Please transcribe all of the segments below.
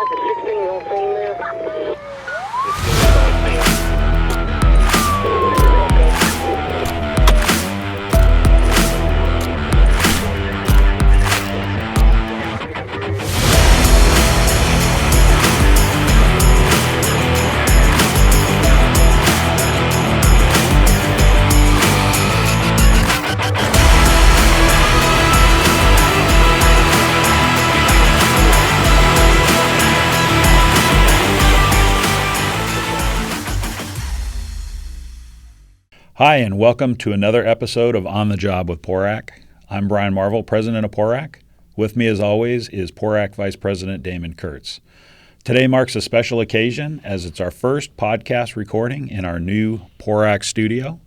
the 16, you don't see him there? Hi, and welcome to another episode of On the Job with PORAC. I'm Brian Marvel, president of PORAC. With me, as always, is PORAC Vice President Damon Kurtz. Today marks a special occasion as it's our first podcast recording in our new PORAC studio.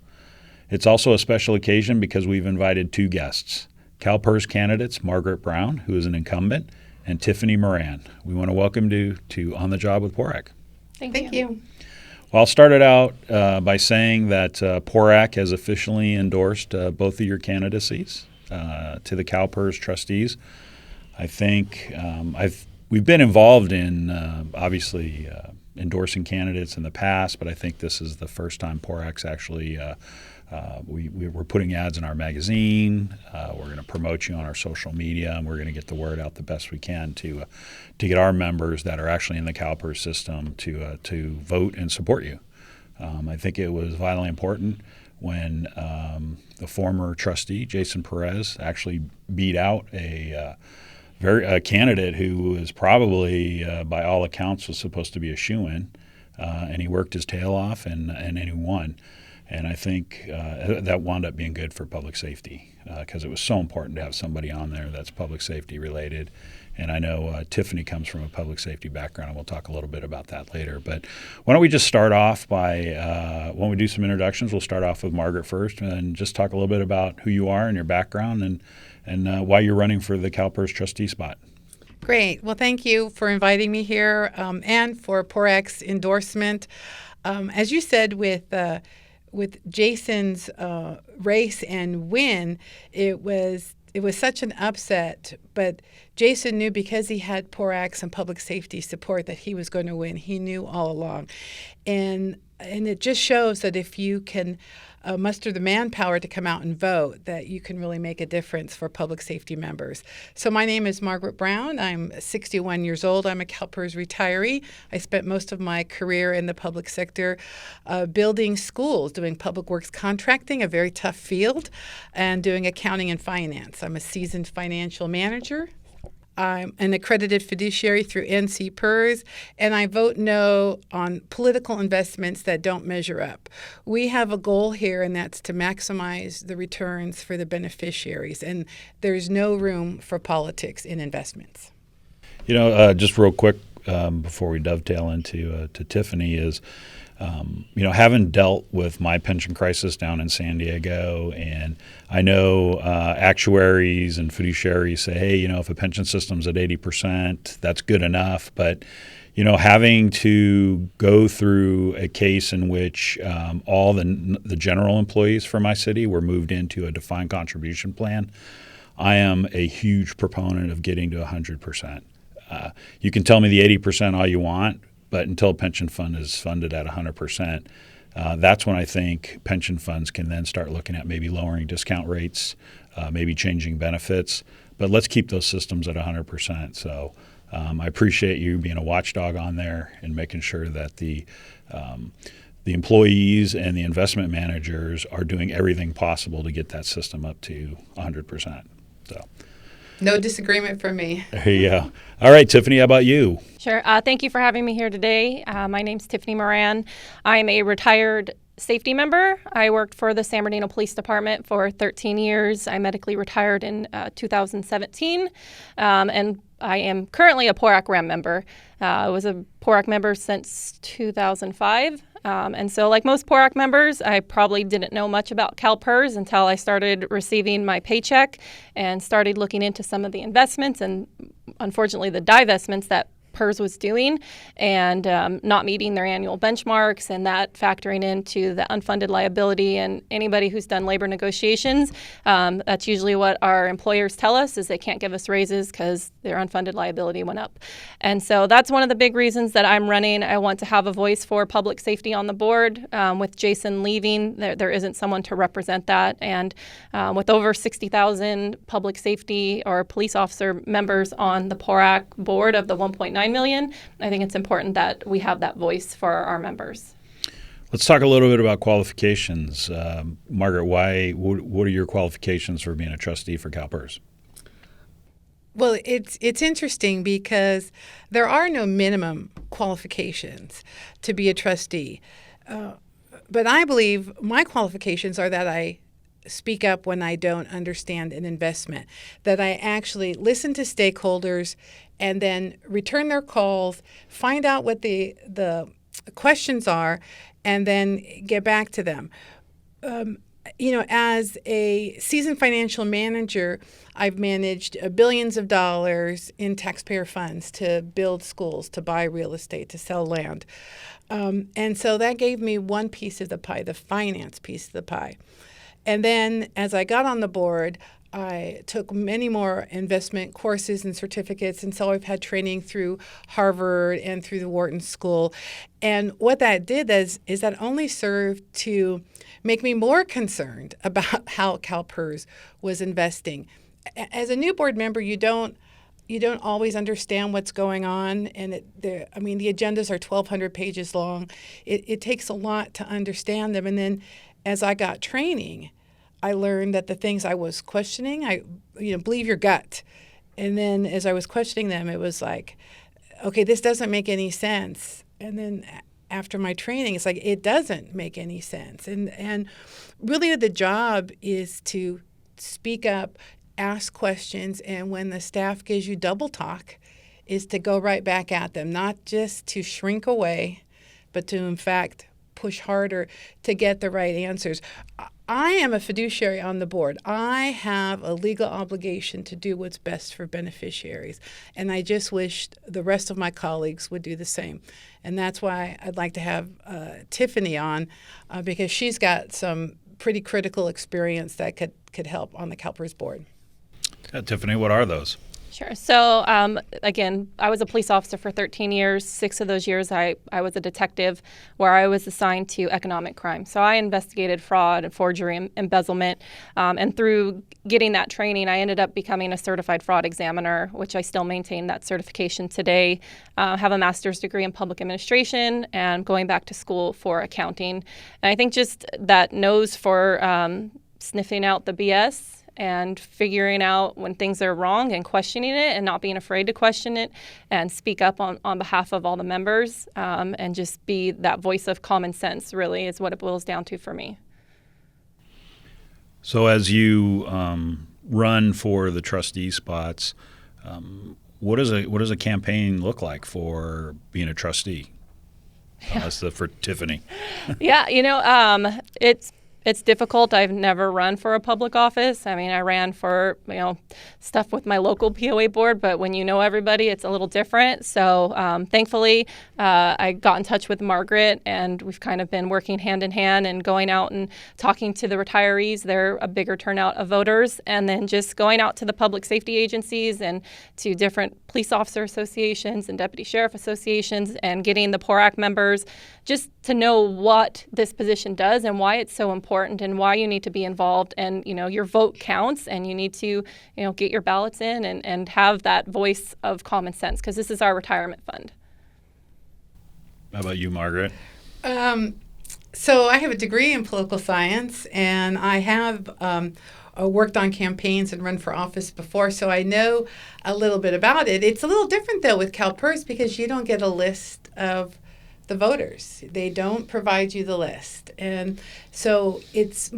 It's also a special occasion because we've invited two guests, CalPERS candidates Margaret Brown, who is an incumbent, and Tiffany Moran. We want to welcome you to On the Job with PORAC. Thank you. Well, I'll start it out by saying that PORAC has officially endorsed both of your candidacies to the CalPERS trustees. I think we've been involved in obviously endorsing candidates in the past, but I think this is the first time PORAC's actually we're putting ads in our magazine. We're going to promote you on our social media, and we're going to get the word out the best we can to get our members that are actually in the CalPERS system to vote and support you. I think it was vitally important when the former trustee, Jason Perez, actually beat out a candidate who was probably, by all accounts, was supposed to be a shoo-in, and he worked his tail off and he won. And I think that wound up being good for public safety because it was so important to have somebody on there that's public safety related. And I know Tiffany comes from a public safety background, and we'll talk a little bit about that later. But why don't we just start off by, when we do some introductions, we'll start off with Margaret first and just talk a little bit about who you are and your background and why you're running for the CalPERS trustee spot. Great. Well, thank you for inviting me here and for PORAC's endorsement. As you said, with Jason's race and win, it was such an upset, but Jason knew because he had PORAC's and public safety support that he was going to win. He knew all along. And it just shows that if you can muster the manpower to come out and vote, that you can really make a difference for public safety members. So my name is Margaret Brown. I'm 61 years old. I'm a CalPERS retiree. I spent most of my career in the public sector building schools, doing public works contracting, a very tough field, and doing accounting and finance. I'm a seasoned financial manager. I'm an accredited fiduciary through NCPERS, and I vote no on political investments that don't measure up. We have a goal here, and that's to maximize the returns for the beneficiaries, and there's no room for politics in investments. You know, just real quick before we dovetail into to Tiffany is, having dealt with my pension crisis down in San Diego, and I know actuaries and fiduciaries say, hey, if a pension system's at 80%, that's good enough. But, having to go through a case in which all the general employees for my city were moved into a defined contribution plan, I am a huge proponent of getting to 100%. You can tell me the 80% all you want, but until a pension fund is funded at 100%, that's when I think pension funds can then start looking at maybe lowering discount rates, maybe changing benefits. But let's keep those systems at 100%. So I appreciate you being a watchdog on there and making sure that the employees and the investment managers are doing everything possible to get that system up to 100%. So. No disagreement from me. There you go. All right, Tiffany, how about you? Sure. Thank you for having me here today. My name's Tiffany Moran. I'm a retired safety member. I worked for the San Bernardino Police Department for 13 years. I medically retired in 2017, and I am currently a PORAC REM member. I was a PORAC member since 2005. And so like most PORAC members, I probably didn't know much about CalPERS until I started receiving my paycheck and started looking into some of the investments and unfortunately the divestments that PERS was doing and not meeting their annual benchmarks, and that factoring into the unfunded liability. And anybody who's done labor negotiations, that's usually what our employers tell us, is they can't give us raises because their unfunded liability went up. And so that's one of the big reasons that I'm running. I want to have a voice for public safety on the board. With Jason leaving, there isn't someone to represent that. And with over 60,000 public safety or police officer members on the PORAC board of the 1.9 million, I think it's important that we have that voice for our members. Let's talk a little bit about qualifications. Margaret, what are your qualifications for being a trustee for CalPERS? Well, it's interesting because there are no minimum qualifications to be a trustee. But I believe my qualifications are that I speak up when I don't understand an investment, that I actually listen to stakeholders and then return their calls, find out what the questions are, and then get back to them. As a seasoned financial manager, I've managed billions of dollars in taxpayer funds to build schools, to buy real estate, to sell land. And so that gave me one piece of the pie, the finance piece of the pie. And then as I got on the board, I took many more investment courses and certificates, and so I've had training through Harvard and through the Wharton School. And what that did is that only served to make me more concerned about how CalPERS was investing. As a new board member, you don't always understand what's going on, and the agendas are 1,200 pages long. It takes a lot to understand them, and then as I got training, I learned that the things I was questioning, believe your gut. And then as I was questioning them, it was like, okay, this doesn't make any sense. And then after my training, it's like, it doesn't make any sense. And really the job is to speak up, ask questions, and when the staff gives you double talk, is to go right back at them, not just to shrink away, but to, in fact, push harder to get the right answers. I am a fiduciary on the board. I have a legal obligation to do what's best for beneficiaries, and I just wish the rest of my colleagues would do the same. And that's why I'd like to have Tiffany on, because she's got some pretty critical experience that could help on the CalPERS board. Tiffany, what are those? Sure. So, again, I was a police officer for 13 years. 6 of those years, I was a detective where I was assigned to economic crime. So I investigated fraud and forgery and embezzlement. And through getting that training, I ended up becoming a certified fraud examiner, which I still maintain that certification today. Have a master's degree in public administration and going back to school for accounting. And I think just that nose for sniffing out the BS and figuring out when things are wrong and questioning it and not being afraid to question it and speak up on behalf of all the members, and just be that voice of common sense really is what it boils down to for me. So as you run for the trustee spots, what does a campaign look like for being a trustee? That's for Tiffany. Yeah, it's difficult. I've never run for a public office. I mean, I ran for, stuff with my local POA board, but when you know everybody, it's a little different. So thankfully, I got in touch with Margaret, and we've kind of been working hand in hand and going out and talking to the retirees. They're a bigger turnout of voters. And then just going out to the public safety agencies and to different police officer associations and deputy sheriff associations and getting the PORAC members just to know what this position does and why it's so important and why you need to be involved. And, your vote counts, and you need to, get your ballots in and have that voice of common sense, because this is our retirement fund. How about you, Margaret? So I have a degree in political science, and I have worked on campaigns and run for office before, so I know a little bit about it. It's a little different, though, with CalPERS, because you don't get a list of the voters. They don't provide you the list. And so it's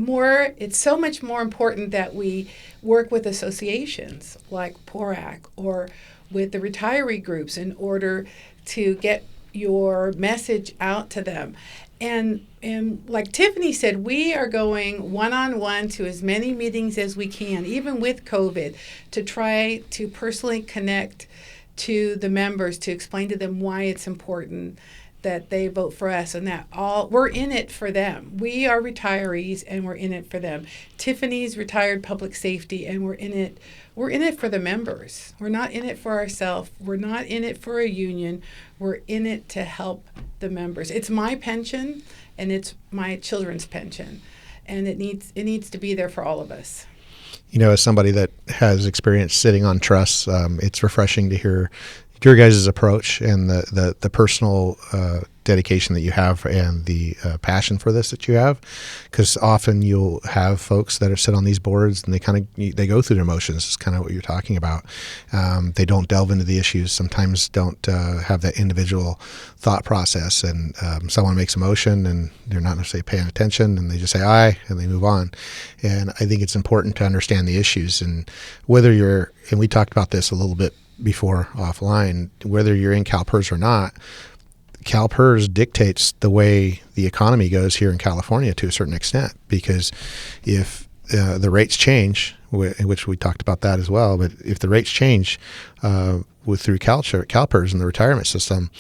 so much more important that we work with associations like PORAC or with the retiree groups in order to get your message out to them. And like Tiffany said, we are going one-on-one to as many meetings as we can, even with COVID, to try to personally connect to the members to explain to them why it's important that they vote for us, and that we're in it for them. We are retirees and we're in it for them. Tiffany's retired public safety, and we're in it for the members. We're not in it for ourselves. We're not in it for a union. We're in it to help the members. It's my pension and it's my children's pension, and it needs to be there for all of us. You know, as somebody that has experience sitting on trusts, it's refreshing to hear your guys' approach and the personal dedication that you have and the passion for this that you have, because often you'll have folks that are sit on these boards and they go through their motions. It's kind of what you're talking about. They don't delve into the issues, sometimes don't have that individual thought process, and someone makes a motion and they're not necessarily paying attention and they just say aye and they move on. And I think it's important to understand the issues, and and we talked about this a little bit before offline, whether you're in CalPERS or not, CalPERS dictates the way the economy goes here in California to a certain extent, because if the rates change, which we talked about that as well, but if the rates change through CalPERS and the retirement system,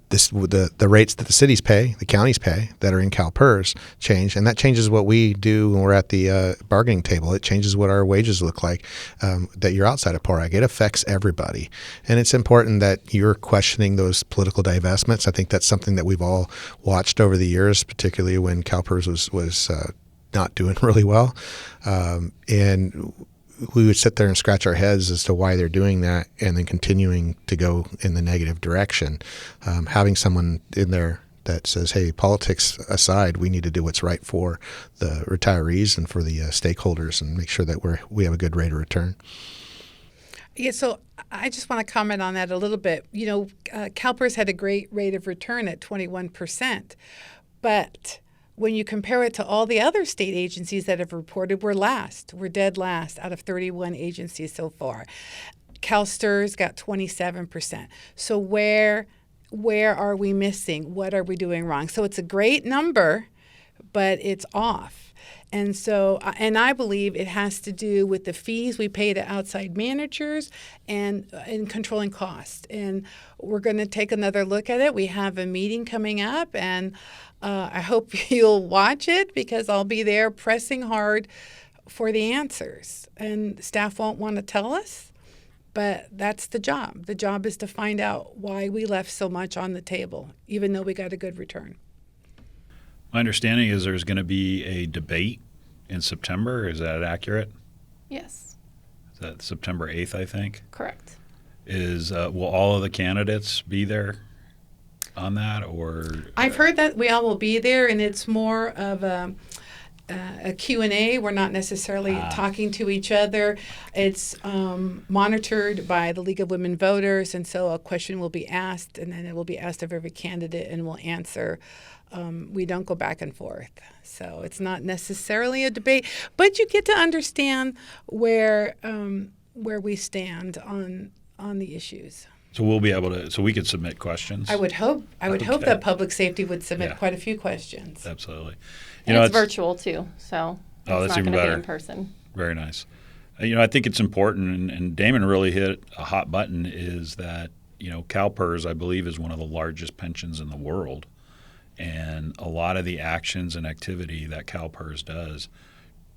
the rates that the cities pay, the counties pay that are in CalPERS change, and that changes what we do when we're at the bargaining table. It changes what our wages look like that you're outside of PORAC. It affects everybody, and it's important that you're questioning those political divestments. I think that's something that we've all watched over the years, particularly when CalPERS was not doing really well, and we would sit there and scratch our heads as to why they're doing that, and then continuing to go in the negative direction. Having someone in there that says, hey, politics aside, we need to do what's right for the retirees and for the stakeholders, and make sure that we have a good rate of return. Yeah, so I just want to comment on that a little bit. You know, CalPERS had a great rate of return at 21%, but when you compare it to all the other state agencies that have reported, we're last. We're dead last out of 31 agencies so far. CalSTRS got 27%. So where are we missing? What are we doing wrong? So it's a great number, but it's off. And so, and I believe it has to do with the fees we pay to outside managers and controlling costs. And we're going to take another look at it. We have a meeting coming up, and I hope you'll watch it, because I'll be there pressing hard for the answers. And staff won't want to tell us, but that's the job. The job is to find out why we left so much on the table, even though we got a good return. My understanding is there's going to be a debate in September. Is that accurate? Yes. Is that September 8th, I think? Correct. Will all of the candidates be there on that, or? I've heard that we all will be there, and it's more of a Q&A. We're not necessarily talking to each other. It's monitored by the League of Women Voters, and so a question will be asked, and then it will be asked of every candidate, and we'll answer. We don't go back and forth. So it's not necessarily a debate, but you get to understand where we stand on the issues. So we'll be able to. So we could submit questions. I would hope. Hope that public safety would submit quite a few questions. Absolutely. And it's virtual too, so that's not even going to better. be in person. Very nice. I think it's important, and Damon really hit a hot button. Is that CalPERS, I believe, is one of the largest pensions in the world, and a lot of the actions and activity that CalPERS does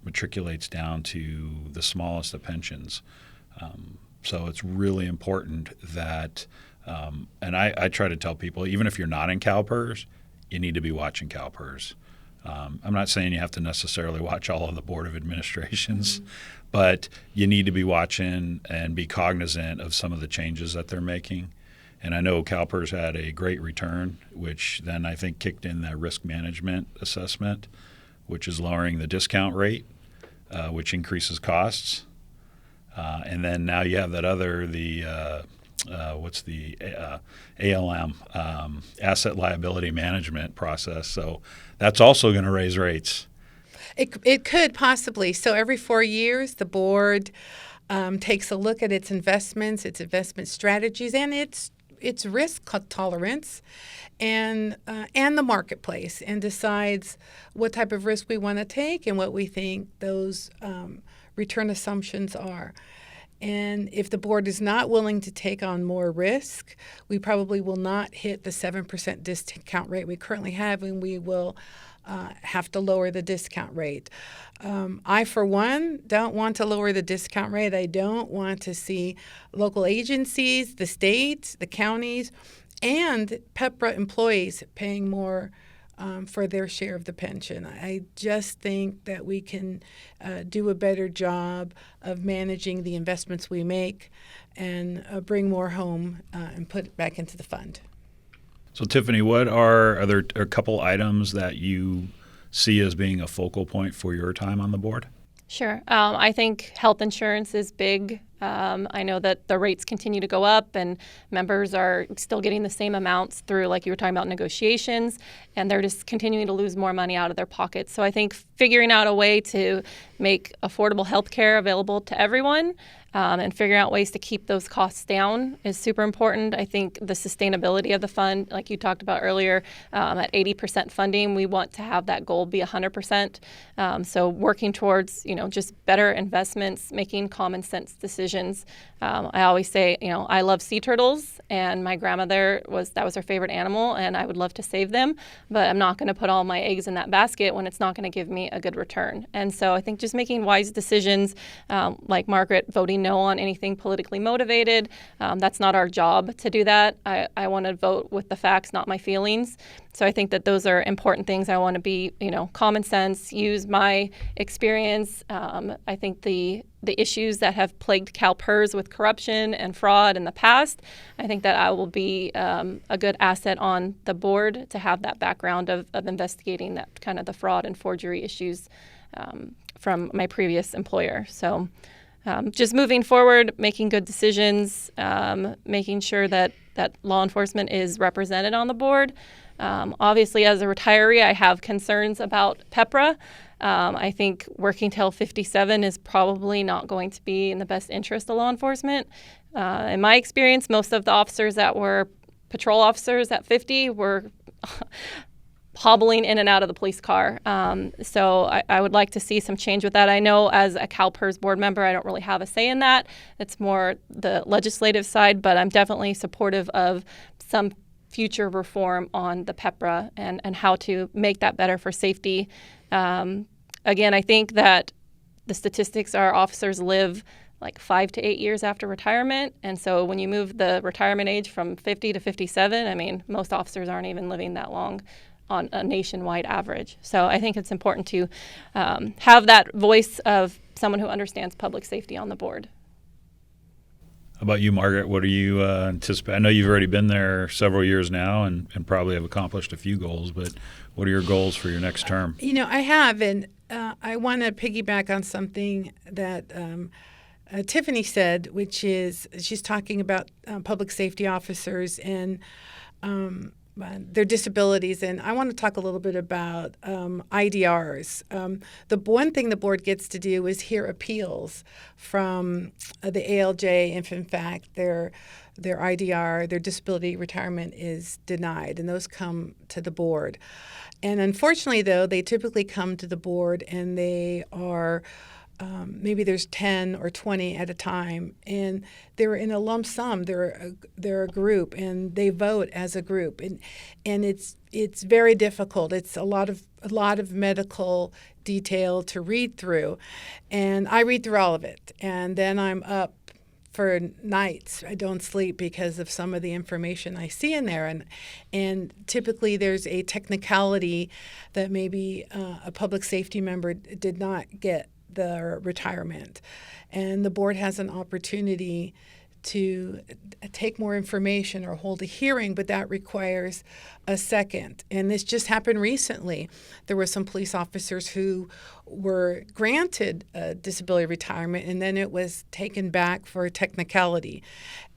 matriculates down to the smallest of pensions. So it's really important that, and I try to tell people, even if you're not in CalPERS, you need to be watching CalPERS. I'm not saying you have to necessarily watch all of the Board of Administrations, but you need to be watching and be cognizant of some of the changes that they're making. And I know CalPERS had a great return, which then I think kicked in the risk management assessment, which is lowering the discount rate, which increases costs. And then now you have that other, ALM, asset liability management process. So that's also going to raise rates. It could possibly. So every 4 years, the board takes a look at its investments, its investment strategies, and its risk tolerance, and the marketplace, and decides what type of risk we want to take and what we think those return assumptions are. And if the board is not willing to take on more risk, we probably will not hit the 7% discount rate we currently have, and we will have to lower the discount rate. I, for one, don't want to lower the discount rate. I don't want to see local agencies, the state, the counties, and PEPRA employees paying more for their share of the pension. I just think that we can do a better job of managing the investments we make and bring more home and put it back into the fund. So, Tiffany, what are there a couple items that you see as being a focal point for your time on the board? Sure. I think health insurance is big. I know that the rates continue to go up and members are still getting the same amounts through, like you were talking about, negotiations, and they're just continuing to lose more money out of their pockets. So I think figuring out a way to make affordable health care available to everyone and figuring out ways to keep those costs down is super important. I think the sustainability of the fund, like you talked about earlier, at 80% funding, we want to have that goal be 100%. So working towards, just better investments, making common sense decisions. I always say, I love sea turtles, and my grandmother that was her favorite animal, and I would love to save them, but I'm not going to put all my eggs in that basket when it's not going to give me a good return. And so I think just making wise decisions, like Margaret voting no on anything politically motivated, that's not our job to do that. I want to vote with the facts, not my feelings. So I think that those are important things. I want to be, common sense, use my experience. I think the issues that have plagued CalPERS with corruption and fraud in the past, I think that I will be a good asset on the board to have that background of investigating that kind of the fraud and forgery issues from my previous employer. So just moving forward, making good decisions, making sure that law enforcement is represented on the board. Obviously, as a retiree, I have concerns about PEPRA. I think working till 57 is probably not going to be in the best interest of law enforcement. In my experience, most of the officers that were patrol officers at 50 were hobbling in and out of the police car. So I would like to see some change with that. I know as a CalPERS board member, I don't really have a say in that. It's more the legislative side, but I'm definitely supportive of some future reform on the PEPRA and how to make that better for safety. Again, I think that the statistics are officers live like 5 to 8 years after retirement. And so when you move the retirement age from 50 to 57, most officers aren't even living that long on a nationwide average. So I think it's important to have that voice of someone who understands public safety on the board. How about you, Margaret? What do you anticipate? I know you've already been there several years now and probably have accomplished a few goals, but what are your goals for your next term? I have, and I want to piggyback on something that Tiffany said, which is she's talking about public safety officers and their disabilities, and I want to talk a little bit about IDRs. The one thing the board gets to do is hear appeals from the ALJ if, in fact, their IDR, their disability retirement is denied, and those come to the board. And unfortunately, though, they typically come to the board and they are maybe there's 10 or 20 at a time, and they're in a lump sum. They're a group, and they vote as a group, and it's very difficult. It's a lot of medical detail to read through, and I read through all of it, and then I'm up for nights. I don't sleep because of some of the information I see in there, and typically there's a technicality that maybe a public safety member did not get the retirement, and the board has an opportunity to take more information or hold a hearing, but that requires a second. And this just happened recently. There were some police officers who were granted a disability retirement, and then it was taken back for a technicality.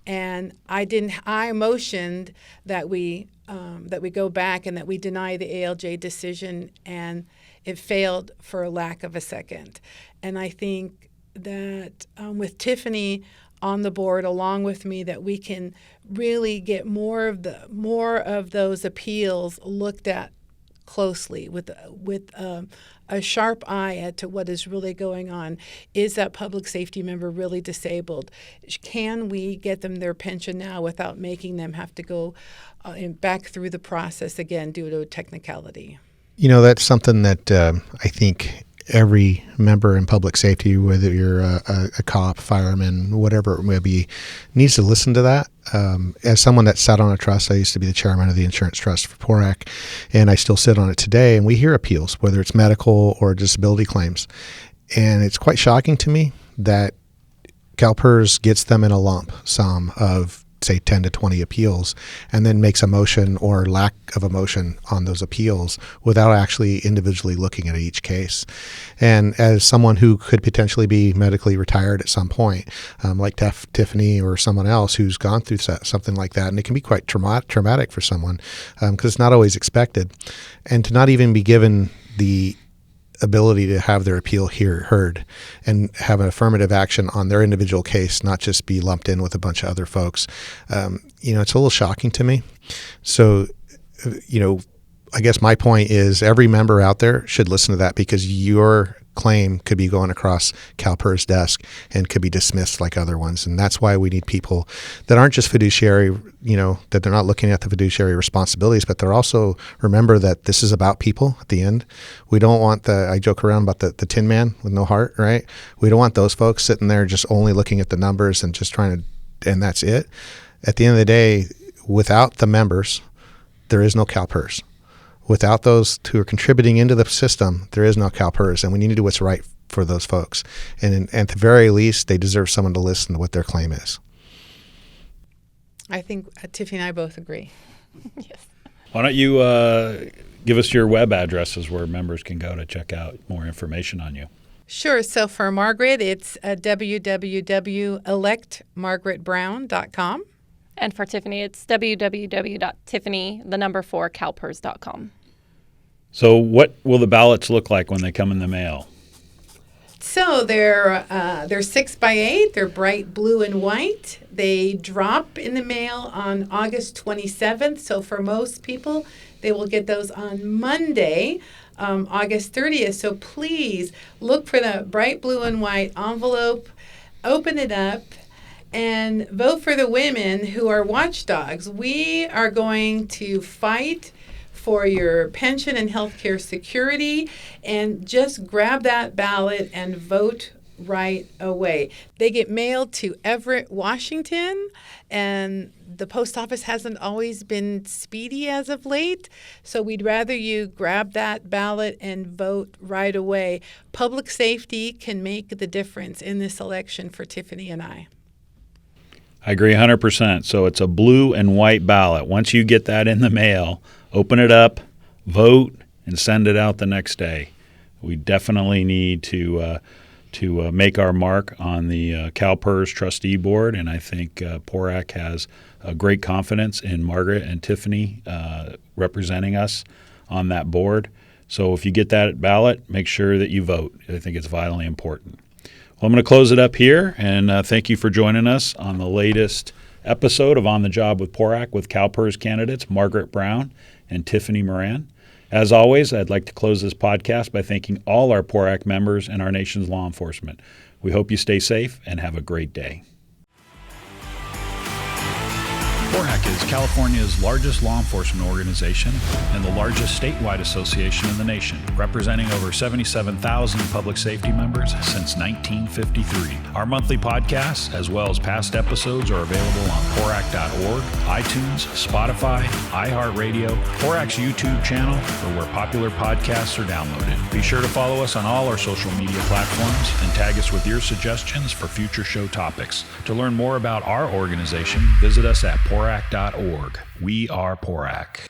And I motioned that we go back and that we deny the ALJ decision, and it failed for a lack of a second. And I think that with Tiffany on the board along with me, that we can really get more of those appeals looked at closely with a sharp eye as to what is really going on. Is that public safety member really disabled? Can we get them their pension now without making them have to go back through the process again due to a technicality? That's something that I think every member in public safety, whether you're a cop, fireman, whatever it may be, needs to listen to that. As someone that sat on a trust, I used to be the chairman of the insurance trust for PORAC, and I still sit on it today, and we hear appeals, whether it's medical or disability claims. And it's quite shocking to me that CalPERS gets them in a lump sum of, say, 10 to 20 appeals, and then makes a motion or lack of a motion on those appeals without actually individually looking at each case. And as someone who could potentially be medically retired at some point, like Tiffany or someone else who's gone through something like that, and it can be quite traumatic for someone because it's not always expected, and to not even be given the ability to have their appeal heard and have an affirmative action on their individual case, not just be lumped in with a bunch of other folks. It's a little shocking to me. So, I guess my point is every member out there should listen to that, because your claim could be going across CalPERS' desk and could be dismissed like other ones. And that's why we need people that aren't just fiduciary, that they're not looking at the fiduciary responsibilities, but they're also remember that this is about people at the end. We don't want I joke around about the tin man with no heart, right? We don't want those folks sitting there just only looking at the numbers and just trying to, and that's it. At the end of the day, without the members, there is no CalPERS. Without those who are contributing into the system, there is no CalPERS, and we need to do what's right for those folks. And at the very least, they deserve someone to listen to what their claim is. I think Tiffany and I both agree. Yes. Why don't you give us your web addresses where members can go to check out more information on you? Sure. So for Margaret, it's www.electmargaretbrown.com. And for Tiffany, it's www.tiffany4calpers.com. So what will the ballots look like when they come in the mail? So they're 6x8. They're bright blue and white. They drop in the mail on August 27th. So for most people, they will get those on Monday, August 30th. So please look for the bright blue and white envelope, open it up, and vote for the women who are watchdogs. We are going to fight for your pension and health care security, and just grab that ballot and vote right away. They get mailed to Everett, Washington, and the post office hasn't always been speedy as of late, so we'd rather you grab that ballot and vote right away. Public safety can make the difference in this election for Tiffany and I. I agree 100%. So it's a blue and white ballot. Once you get that in the mail, open it up, vote, and send it out the next day. We definitely need to make our mark on the CalPERS trustee board, and I think PORAC has great confidence in Margaret and Tiffany representing us on that board. So if you get that ballot, make sure that you vote. I think it's vitally important. Well, I'm going to close it up here, and thank you for joining us on the latest episode of On the Job with PORAC with CalPERS candidates Margaret Brown and Tiffany Moran. As always, I'd like to close this podcast by thanking all our PORAC members and our nation's law enforcement. We hope you stay safe and have a great day. PORAC is California's largest law enforcement organization and the largest statewide association in the nation, representing over 77,000 public safety members since 1953. Our monthly podcasts, as well as past episodes, are available on PORAC.org, iTunes, Spotify, iHeartRadio, PORAC's YouTube channel, or where popular podcasts are downloaded. Be sure to follow us on all our social media platforms and tag us with your suggestions for future show topics. To learn more about our organization, visit us at PORAC.org. We are PORAC.